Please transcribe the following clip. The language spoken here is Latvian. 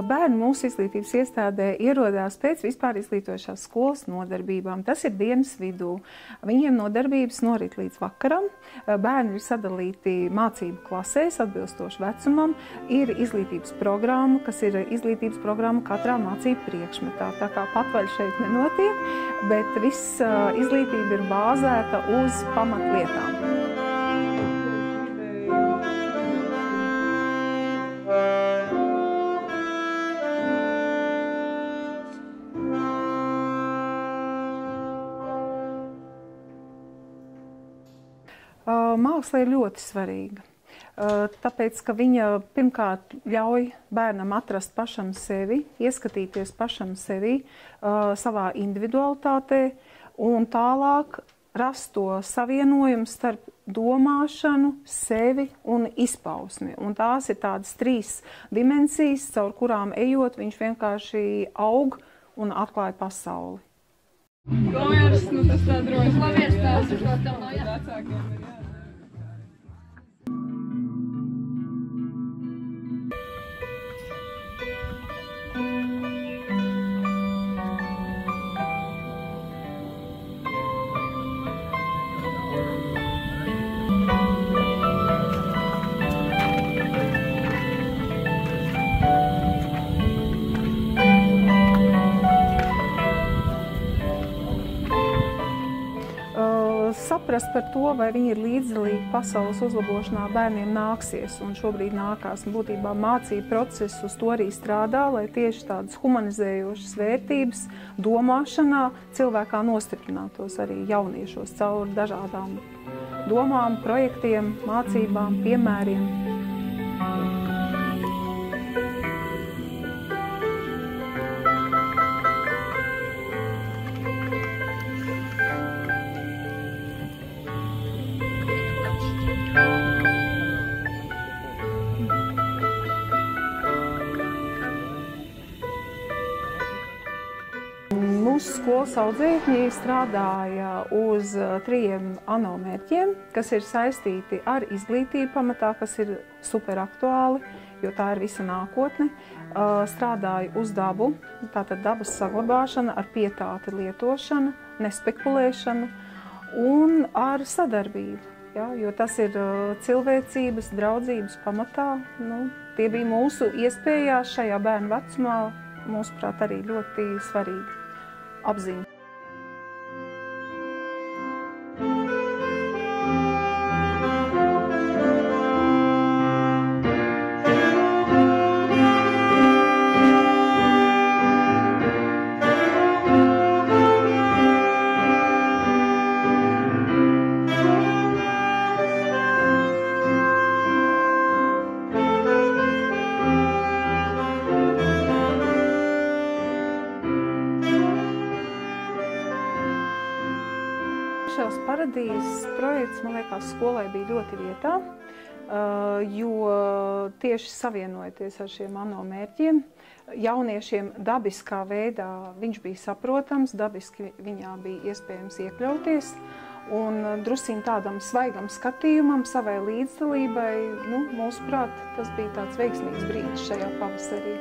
Bērni mūsu izglītības iestādē ierodās pēc vispār izglītojošās skolas nodarbībām. Tas ir dienas vidū. Viņiem nodarbības norit līdz vakaram. Bērni ir sadalīti mācību klasēs atbilstoši vecumam. Ir izglītības programma, kas ir izglītības programma katrā mācību priekšmetā. Tā kā patvaļ šeit nenotiek, bet viss izglītība ir bāzēta uz pamatlietām. Māksla ir ļoti svarīga, tāpēc, ka viņa pirmkārt ļauj bērnam atrast pašam sevi, ieskatīties pašam sevi, savā individualitātē un tālāk rast to savienojumu starp domāšanu, sevi un izpausmi. Un tās ir tādas 3 dimensijas, caur kurām ejot, viņš vienkārši aug un atklāja pasauli. Gomers, tas tā droši. Slavies tās, uz to tev no vecākiem ir. Saprast par to, vai viņi ir līdzdalīgi pasaules uzlabošanā, bērniem nāksies. Un šobrīd nākās būtībā mācību procesu uz to arī strādā, lai tieši tādas humanizējošas vērtības domāšanā cilvēkā nostiprinātos arī jauniešos caur dažādām domām, projektiem, mācībām, piemēriem. Mūsu skolas audzēkņi strādāja uz 3 ANO mērķiem, kas ir saistīti ar izglītību pamatā, kas ir superaktuāli, jo tā ir visa nākotne. Strādāja uz dabu, tātad dabas saglabāšana, ar pietāti lietošana, nespekulēšana un ar sadarbību. Ja, jo tas ir cilvēcības, draudzības pamatā. Tie bija mūsu iespējās šajā bērnu vecumā, mūsuprāt, arī ļoti svarīgi apziņa. Paradīzes projekts, man liekas, skolai bija ļoti vietā, jo tieši savienojoties ar šiem ANO mērķiem, jauniešiem dabiskā veidā viņš bija saprotams, dabiski viņā bija iespējams iekļauties, un drusciņ tādam svaigam skatījumam, savai līdzdalībai, mūsuprāt, tas bija tāds veiksmīgs brīdis šajā pavasarī.